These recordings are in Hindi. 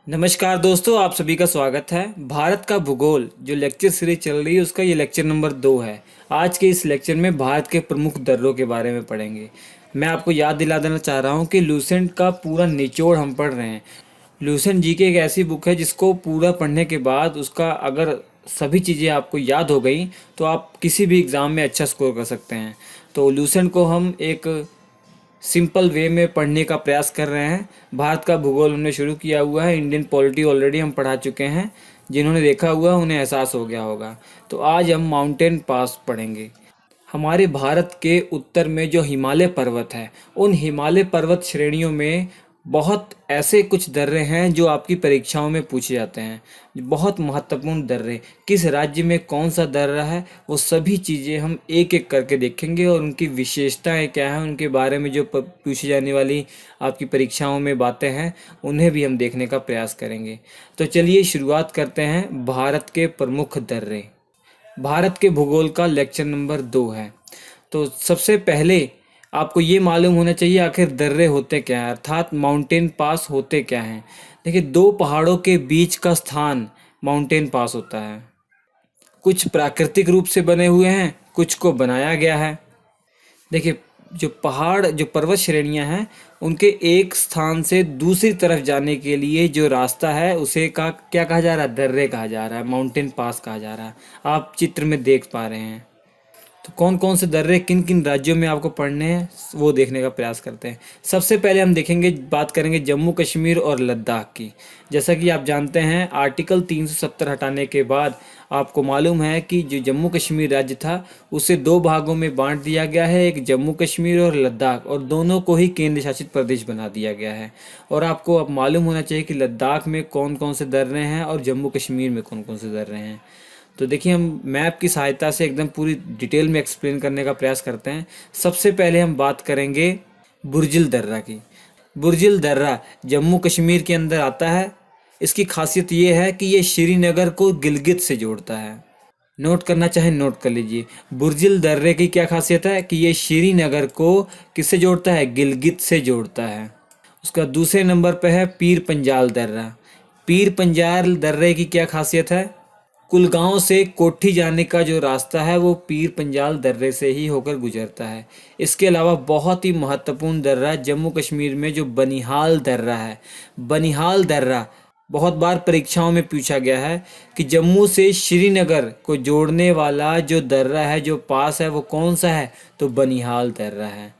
नमस्कार दोस्तों, आप सभी का स्वागत है। भारत का भूगोल जो लेक्चर सीरीज चल रही है उसका ये लेक्चर नंबर 2 है। आज के इस लेक्चर में भारत के प्रमुख दर्रों के बारे में पढ़ेंगे। मैं आपको याद दिला देना चाह रहा हूँ कि लूसेंट का पूरा निचोड़ हम पढ़ रहे हैं। लूसेंट जी की एक ऐसी बुक है जिसको पूरा पढ़ने के बाद उसका अगर सभी चीज़ें आपको याद हो गई तो आप किसी भी एग्ज़ाम में अच्छा स्कोर कर सकते हैं। तो लूसेंट को हम एक सिंपल वे में पढ़ने का प्रयास कर रहे हैं। भारत का भूगोल हमने शुरू किया हुआ है। इंडियन पॉलिटी ऑलरेडी हम पढ़ा चुके हैं। जिन्होंने देखा हुआ है उन्हें एहसास हो गया होगा। तो आज हम माउंटेन पास पढ़ेंगे। हमारे भारत के उत्तर में जो हिमालय पर्वत है, उन हिमालय पर्वत श्रेणियों में बहुत ऐसे कुछ दर्रे हैं जो आपकी परीक्षाओं में पूछे जाते हैं। बहुत महत्वपूर्ण दर्रे, किस राज्य में कौन सा दर्रा है, वो सभी चीज़ें हम एक एक करके देखेंगे और उनकी विशेषताएं क्या हैं, उनके बारे में जो पूछी जाने वाली आपकी परीक्षाओं में बातें हैं उन्हें भी हम देखने का प्रयास करेंगे। तो चलिए शुरुआत करते हैं भारत के प्रमुख दर्रे। भारत के भूगोल का लेक्चर नंबर 2 है। तो सबसे पहले आपको ये मालूम होना चाहिए आखिर दर्रे होते क्या हैं, अर्थात माउंटेन पास होते क्या हैं। देखिए, दो पहाड़ों के बीच का स्थान माउंटेन पास होता है। कुछ प्राकृतिक रूप से बने हुए हैं, कुछ को बनाया गया है। देखिए, जो पहाड़, जो पर्वत श्रेणियां हैं, उनके एक स्थान से दूसरी तरफ जाने के लिए जो रास्ता है उसे क्या कहा जा रहा है, दर्रे कहा जा रहा है, माउंटेन पास कहा जा रहा है। आप चित्र में देख पा रहे हैं। तो कौन कौन से दर्रे किन किन राज्यों में आपको पढ़ने हैं वो देखने का प्रयास करते हैं। सबसे पहले हम देखेंगे, बात करेंगे जम्मू कश्मीर और लद्दाख की। जैसा कि आप जानते हैं, आर्टिकल 370 हटाने के बाद आपको मालूम है कि जो जम्मू कश्मीर राज्य था उसे दो भागों में बांट दिया गया है, एक जम्मू कश्मीर और लद्दाख, और दोनों को ही केंद्र शासित प्रदेश बना दिया गया है। और आपको अब मालूम होना चाहिए कि लद्दाख में कौन कौन से दर्रे हैं और जम्मू कश्मीर में कौन कौन से दर्रे हैं। तो देखिए, हम मैप की सहायता से एकदम पूरी डिटेल में एक्सप्लेन करने का प्रयास करते हैं। सबसे पहले हम बात करेंगे बुर्जिल दर्रा की। बुर्जिल दर्रा जम्मू कश्मीर के अंदर आता है। इसकी खासियत ये है कि ये श्रीनगर को गिलगित से जोड़ता है। नोट करना चाहे नोट कर लीजिए। बुर्जिल दर्रे की क्या खासियत है कि ये श्रीनगर को किससे जोड़ता है, गिलगित से जोड़ता है। उसका दूसरे नंबर पे है पीर पंजाल दर्रा। पीर पंजाल दर्रे की क्या खासियत है, कुलगांव से कोठी जाने का जो रास्ता है वो पीर पंजाल दर्रे से ही होकर गुजरता है। इसके अलावा बहुत ही महत्वपूर्ण दर्रा जम्मू कश्मीर में जो बनिहाल दर्रा है। बनिहाल दर्रा बहुत बार परीक्षाओं में पूछा गया है कि जम्मू से श्रीनगर को जोड़ने वाला जो दर्रा है, जो पास है, वो कौन सा है, तो बनिहाल दर्रा है।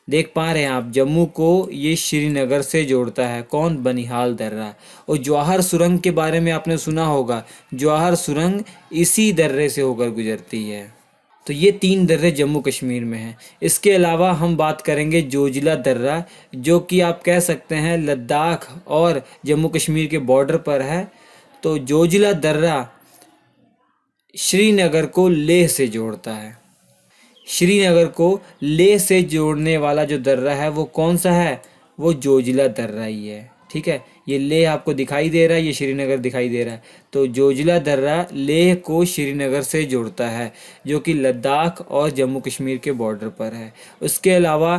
देख पा रहे हैं आप, जम्मू को ये श्रीनगर से जोड़ता है, कौन, बनिहाल दर्रा। और जवाहर सुरंग के बारे में आपने सुना होगा, जवाहर सुरंग इसी दर्रे से होकर गुजरती है। तो ये तीन दर्रे जम्मू कश्मीर में हैं। इसके अलावा हम बात करेंगे जोजिला दर्रा, जो कि आप कह सकते हैं लद्दाख और जम्मू कश्मीर के बॉर्डर पर है। तो जोजिला दर्रा श्रीनगर को लेह से जोड़ता है। श्रीनगर को लेह से जोड़ने वाला जो दर्रा है वो कौन सा है, वो जोजिला दर्रा ही है। ठीक है, ये लेह आपको दिखाई दे रहा है, ये श्रीनगर दिखाई दे रहा है। तो जोजिला दर्रा लेह को श्रीनगर से जोड़ता है, जो कि लद्दाख और जम्मू कश्मीर के बॉर्डर पर है। उसके अलावा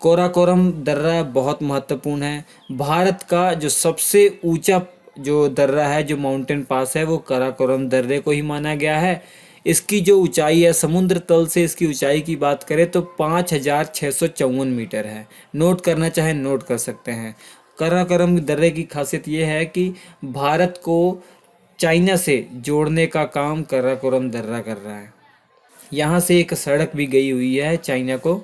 कोराकोरम दर्रा बहुत महत्वपूर्ण है। भारत का जो सबसे ऊंचा जो दर्रा है, जो माउंटेन पास है, वो काराकोरम दर्रे को ही माना गया है। इसकी जो ऊंचाई है, समुद्र तल से इसकी ऊंचाई की बात करें तो 5,654 मीटर है। नोट करना चाहे नोट कर सकते हैं। काराकोरम दर्रे की खासियत ये है कि भारत को चाइना से जोड़ने का काम काराकोरम दर्रा कर रहा है। यहाँ से एक सड़क भी गई हुई है चाइना को।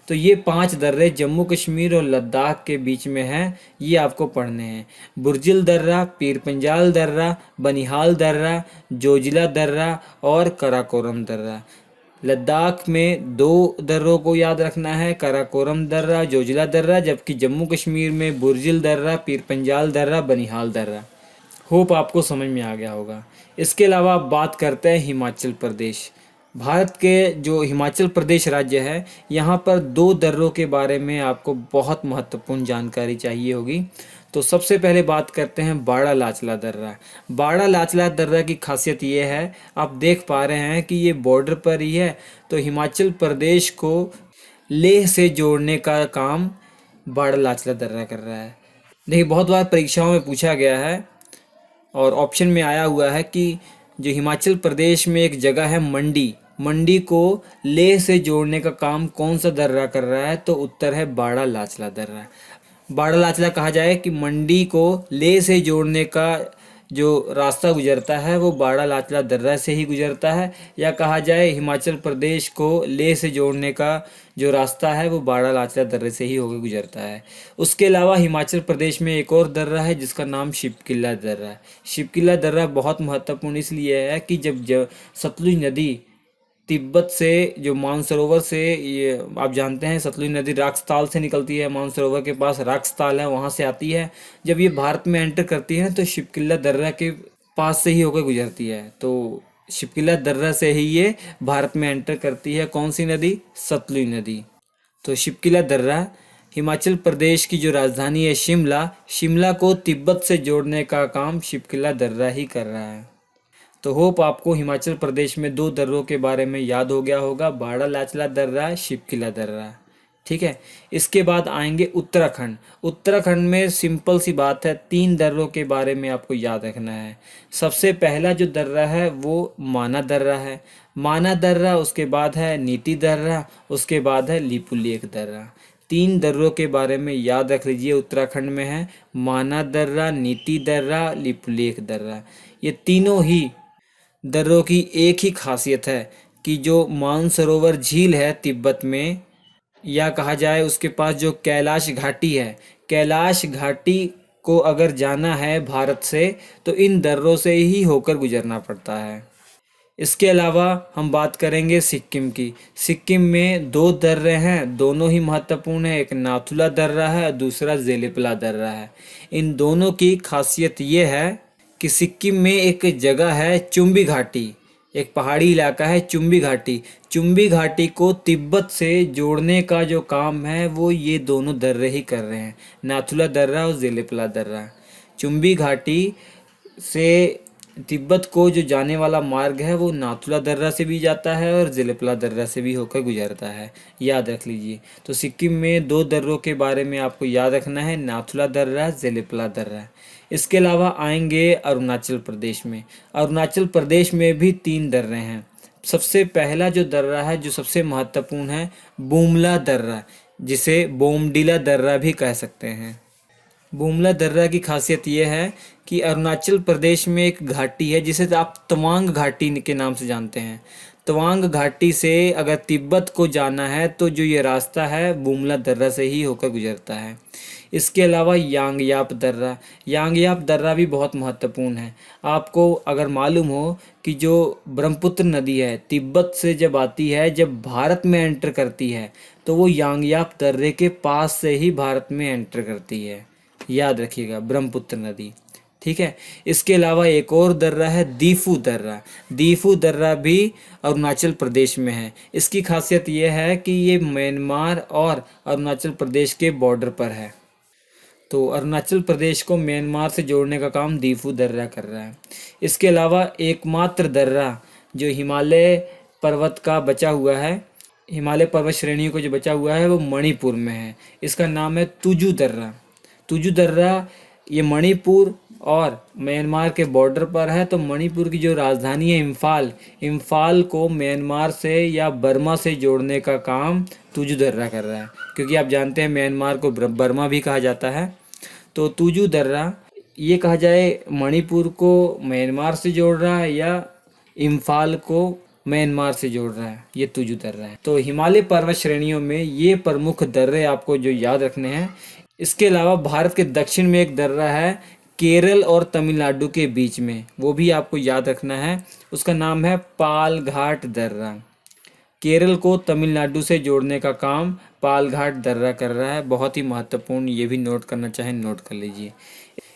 तो ये 5 दर्रे जम्मू कश्मीर और लद्दाख के बीच में हैं, ये आपको पढ़ने हैं। बुर्जिल दर्रा, पीर पंजाल दर्रा, बनिहाल दर्रा, जोजिला दर्रा और काराकोरम दर्रा। लद्दाख में 2 दर्रों को याद रखना है, काराकोरम दर्रा, जोजिला दर्रा, जबकि जम्मू कश्मीर में बुर्जिल दर्रा, पीर पंजाल दर्रा, बनिहाल दर्रा। होप आपको समझ में आ गया होगा। इसके अलावा आप बात करते हैं हिमाचल प्रदेश। भारत के जो हिमाचल प्रदेश राज्य है, यहाँ पर 2 दर्रों के बारे में आपको बहुत महत्वपूर्ण जानकारी चाहिए होगी। तो सबसे पहले बात करते हैं बाड़ा लाचला दर्रा। बाड़ा लाचला दर्रा की खासियत ये है, आप देख पा रहे हैं कि ये बॉर्डर पर ही है। तो हिमाचल प्रदेश को लेह से जोड़ने का काम बाड़ा लाचला दर्रा कर रहा है। देखिए, बहुत बार परीक्षाओं में पूछा गया है और ऑप्शन में आया हुआ है कि जो हिमाचल प्रदेश में एक जगह है मंडी, मंडी को लेह से जोड़ने का काम कौन सा दर्रा कर रहा है, तो उत्तर है बाड़ा लाचला दर्रा। बाड़ा लाचला कहा जाए कि मंडी को लेह से जोड़ने का जो रास्ता गुजरता है वो बाड़ा लाचला दर्रा से ही गुजरता है, या कहा जाए हिमाचल प्रदेश को लेह से जोड़ने का जो रास्ता है वो बाड़ा लाचला दर्रे से ही होकर गुजरता है। उसके अलावा हिमाचल प्रदेश में एक और दर्रा है जिसका नाम शिपकिला दर्रा है। शिपकिला दर्रा बहुत महत्वपूर्ण इसलिए है कि जब सतलुज नदी तिब्बत से जो मानसरोवर से, ये आप जानते हैं सतलुज नदी राक्सताल से निकलती है, मानसरोवर के पास राक्सताल है वहाँ से आती है, जब ये भारत में एंटर करती है ना तो शिपकिला दर्रा के पास से ही होकर गुजरती है। तो शिपकिला दर्रा से ही ये भारत में एंटर करती है। कौन सी नदी? सतलुज नदी। तो शिपकिला दर्रा हिमाचल प्रदेश की जो राजधानी है शिमला, शिमला को तिब्बत से जोड़ने का काम शिपकिला दर्रा ही कर रहा है। तो होप आपको हिमाचल प्रदेश में दो दर्रों के बारे में याद हो गया होगा, बाड़ा लाचला दर्रा, शिपकिला दर्रा। ठीक है, इसके बाद आएंगे उत्तराखंड। उत्तराखंड में सिंपल सी बात है, तीन दर्रों के बारे में आपको याद रखना है। सबसे पहला जो दर्रा है वो माना दर्रा है, माना दर्रा, उसके बाद है नीति दर्रा, उसके बाद है लिपुलेख दर्रा। तीन दर्रों के बारे में याद रख लीजिए, उत्तराखंड में है माना दर्रा, नीति दर्रा, लिपुलेख दर्रा। ये तीनों ही दर्रों की एक ही खासियत है कि जो मानसरोवर झील है तिब्बत में, या कहा जाए उसके पास जो कैलाश घाटी है, कैलाश घाटी को अगर जाना है भारत से तो इन दर्रों से ही होकर गुजरना पड़ता है। इसके अलावा हम बात करेंगे सिक्किम की। सिक्किम में दो दर्रे हैं, दोनों ही महत्वपूर्ण है, एक नाथुला दर्रा है, दूसरा जेलिपला दर्रा है। इन दोनों की खासियत ये है कि सिक्किम में एक जगह है चुम्बी घाटी, एक पहाड़ी इलाका है चुम्बी घाटी। चुम्बी घाटी को तिब्बत से जोड़ने का जो काम है वो ये दोनों दर्रे ही कर रहे हैं, नाथुला दर्रा और जेलिपला दर्रा। चुम्बी घाटी से तिब्बत को जो जाने वाला मार्ग है वो नाथुला दर्रा से भी जाता है और जेलिपला दर्रा से भी होकर गुजरता है, याद रख लीजिए। तो सिक्किम में दो दर्रों के बारे में आपको याद रखना है, नाथुला दर्रा, जेलिपला दर्रा। इसके अलावा आएंगे अरुणाचल प्रदेश में। अरुणाचल प्रदेश में भी तीन दर्रे हैं। सबसे पहला जो दर्रा है जो सबसे महत्वपूर्ण है, बुमला दर्रा, जिसे बोमडिला दर्रा भी कह सकते हैं। बुमला दर्रा की खासियत यह है कि अरुणाचल प्रदेश में एक घाटी है जिसे आप तवांग घाटी के नाम से जानते हैं। तवांग घाटी से अगर तिब्बत को जाना है तो जो ये रास्ता है बुमला दर्रा से ही होकर गुजरता है। इसके अलावा यांगयाप दर्रा, यांगयाप दर्रा भी बहुत महत्वपूर्ण है। आपको अगर मालूम हो कि जो ब्रह्मपुत्र नदी है तिब्बत से जब आती है, जब भारत में एंटर करती है तो वो यांगयाप दर्रे के पास से ही भारत में एंटर करती है, याद रखिएगा, ब्रह्मपुत्र नदी। ठीक है, इसके अलावा एक और दर्रा है दीफू दर्रा। दीफू दर्रा भी अरुणाचल प्रदेश में है। इसकी खासियत यह है कि ये म्यांमार और अरुणाचल प्रदेश के बॉर्डर पर है। तो अरुणाचल प्रदेश को म्यांमार से जोड़ने का काम दीफू दर्रा कर रहा है। इसके अलावा एकमात्र दर्रा जो हिमालय पर्वत का बचा हुआ है, हिमालय पर्वत श्रेणियों को जो बचा हुआ है वो मणिपुर में है। इसका नाम है तुजू दर्रा। तुजू दर्रा ये मणिपुर और म्यांमार के बॉर्डर पर है। तो मणिपुर की जो राजधानी है इम्फाल, इम्फाल को म्यांमार से या बर्मा से जोड़ने का काम तुजू दर्रा कर रहा है, क्योंकि आप जानते हैं म्यांमार को बर्मा भी कहा जाता है। तो तुजू दर्रा ये कहा जाए मणिपुर को म्यांमार से जोड़ रहा है या इम्फाल को म्यांमार से जोड़ रहा है, ये तुजू दर्रा है। तो हिमालय पर्वत श्रेणियों में ये प्रमुख दर्रे आपको जो याद रखने हैं। इसके अलावा भारत के दक्षिण में एक दर्रा है केरल और तमिलनाडु के बीच में, वो भी आपको याद रखना है। उसका नाम है पालघाट दर्रा। केरल को तमिलनाडु से जोड़ने का काम पालघाट दर्रा कर रहा है, बहुत ही महत्वपूर्ण, ये भी नोट करना चाहें नोट कर लीजिए।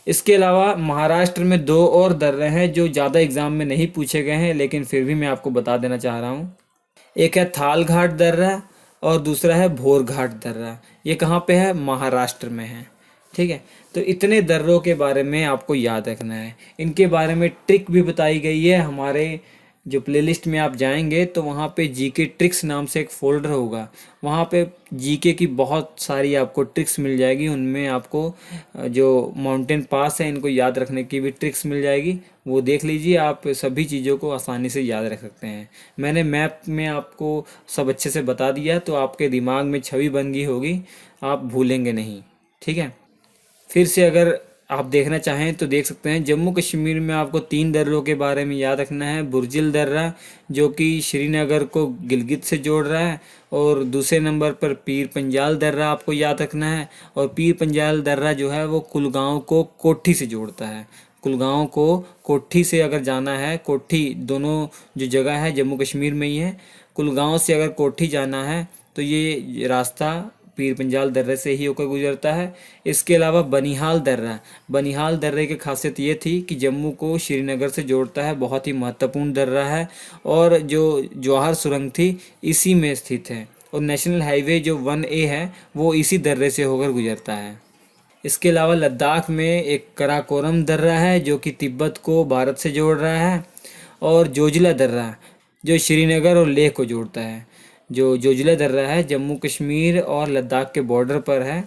इसके अलावा महाराष्ट्र में दो और दर्रे हैं जो ज़्यादा एग्जाम में नहीं पूछे गए हैं, लेकिन फिर भी मैं आपको बता देना चाह रहा हूँ। एक है थाल घाट दर्रा और दूसरा है भोर घाट दर्रा। ये कहाँ पे है? महाराष्ट्र में है। ठीक है, तो इतने दर्रों के बारे में आपको याद रखना है। इनके बारे में ट्रिक भी बताई गई है हमारे जो प्लेलिस्ट में आप जाएंगे तो वहाँ पे जीके ट्रिक्स नाम से एक फ़ोल्डर होगा। वहाँ पे जीके की बहुत सारी आपको ट्रिक्स मिल जाएगी। उनमें आपको जो माउंटेन पास है इनको याद रखने की भी ट्रिक्स मिल जाएगी। वो देख लीजिए, आप सभी चीज़ों को आसानी से याद रख सकते हैं। मैंने मैप में आपको सब अच्छे से बता दिया, तो आपके दिमाग में छवि बन गई होगी, आप भूलेंगे नहीं। ठीक है। फिर से अगर आप देखना चाहें तो देख सकते हैं। जम्मू कश्मीर में आपको 3 दर्रों के बारे में याद रखना है। बुर्जिल दर्रा जो कि श्रीनगर को गिलगित से जोड़ रहा है, और दूसरे नंबर पर पीर पंजाल दर्रा आपको याद रखना है। और पीर पंजाल दर्रा जो है वो कुलगांव को कोठी से जोड़ता है। कुलगांव को कोठी से अगर जाना है, कोठी दोनों जो जगह है जम्मू कश्मीर में ही है। कुलगांव से अगर कोठी जाना है तो ये रास्ता पीर पंजाल दर्रे से ही होकर गुजरता है। इसके अलावा बनिहाल दर्रा, बनिहाल दर्रे की खासियत ये थी कि जम्मू को श्रीनगर से जोड़ता है। बहुत ही महत्वपूर्ण दर्रा है, और जो जवाहर सुरंग थी इसी में स्थित है। और नेशनल हाईवे जो 1A है वो इसी दर्रे से होकर गुजरता है। इसके अलावा लद्दाख में एक कराकोरम दर्रा है जो कि तिब्बत को भारत से जोड़ रहा है। और जोजिला दर्रा जो श्रीनगर और लेह को जोड़ता है। जो जोजिला दर्रा है जम्मू कश्मीर और लद्दाख के बॉर्डर पर है,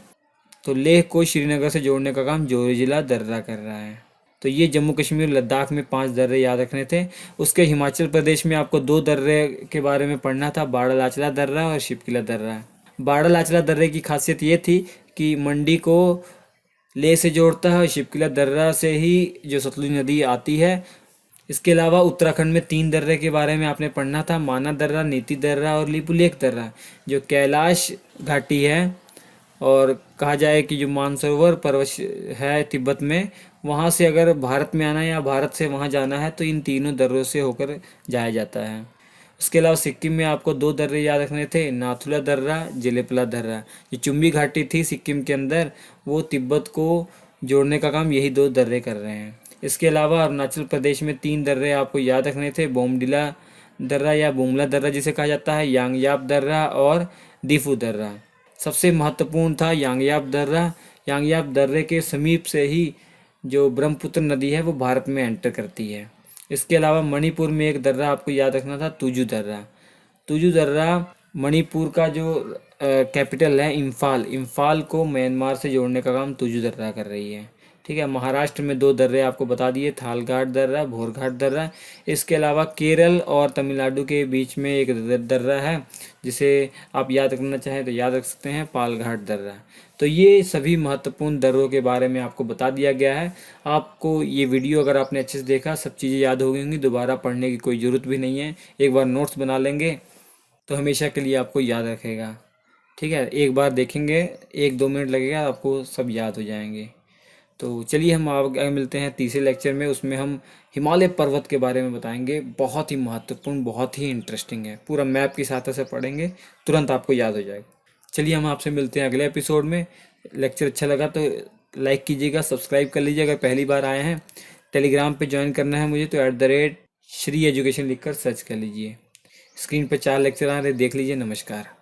तो लेह को श्रीनगर से जोड़ने का काम जोजिला दर्रा कर रहा है। तो ये जम्मू कश्मीर लद्दाख में 5 दर्रे याद रखने थे। उसके हिमाचल प्रदेश में आपको 2 दर्रे के बारे में पढ़ना था, बाड़ा लाचला दर्रा और शिपकिला दर्रा। बाड़ा लाचला दर्रे की खासियत ये थी कि मंडी को लेह से जोड़ता है, और शिपकिला दर्रा से ही जो सतलुज नदी आती है। इसके अलावा उत्तराखंड में 3 दर्रे के बारे में आपने पढ़ना था, माना दर्रा, नीति दर्रा और लिपुलेख दर्रा, जो कैलाश घाटी है। और कहा जाए कि जो मानसरोवर पर्वत है तिब्बत में, वहाँ से अगर भारत में आना है या भारत से वहाँ जाना है तो इन तीनों दर्रों से होकर जाया जाता है। उसके अलावा सिक्किम में आपको 2 दर्रे याद रखने थे, नाथुला दर्रा, जेलेपला दर्रा। जो चुम्बी घाटी थी सिक्किम के अंदर, वो तिब्बत को जोड़ने का काम यही 2 दर्रे कर रहे हैं। इसके अलावा अरुणाचल प्रदेश में 3 दर्रे आपको याद रखने थे, बोमडिला दर्रा या बुमला दर्रा जिसे कहा जाता है, यांगयाप दर्रा और दीफू दर्रा। सबसे महत्वपूर्ण था यांगयाप दर्रा। यांगयाप दर्रे के समीप से ही जो ब्रह्मपुत्र नदी है वो भारत में एंटर करती है। इसके अलावा मणिपुर में एक दर्रा आपको याद रखना था, तुजू दर्रा। तुजू दर्रा मणिपुर का जो कैपिटल है इम्फाल, इम्फाल को म्यांमार से जोड़ने का काम तुजू दर्रा कर रही है। ठीक है। महाराष्ट्र में 2 दर्रे आपको बता दिए, थालघाट दर्रा, भोरघाट दर्रा। इसके अलावा केरल और तमिलनाडु के बीच में एक दर्रा है जिसे आप याद रखना चाहें तो याद रख सकते हैं, पालघाट दर्रा। तो ये सभी महत्वपूर्ण दर्रों के बारे में आपको बता दिया गया है। आपको ये वीडियो अगर आपने अच्छे से देखा, सब चीज़ें याद हो गई होंगी, दोबारा पढ़ने की कोई ज़रूरत भी नहीं है। एक बार नोट्स बना लेंगे तो हमेशा के लिए आपको याद रखेगा। ठीक है। एक बार देखेंगे, 1-2 मिनट लगेगा, आपको सब याद हो जाएंगे। तो चलिए हम आगे मिलते हैं तीसरे लेक्चर में। उसमें हम हिमालय पर्वत के बारे में बताएंगे। बहुत ही महत्वपूर्ण, बहुत ही इंटरेस्टिंग है। पूरा मैप की सहायता से पढ़ेंगे, तुरंत आपको याद हो जाएगा। चलिए हम आपसे मिलते हैं अगले एपिसोड में। लेक्चर अच्छा लगा तो लाइक कीजिएगा, सब्सक्राइब कर लीजिए अगर पहली बार आए हैं। टेलीग्राम पे ज्वाइन करना है मुझे तो @श्री एजुकेशन लिखकर सर्च कर लीजिए। स्क्रीन पर 4 लेक्चर आ रहे, देख लीजिए। नमस्कार।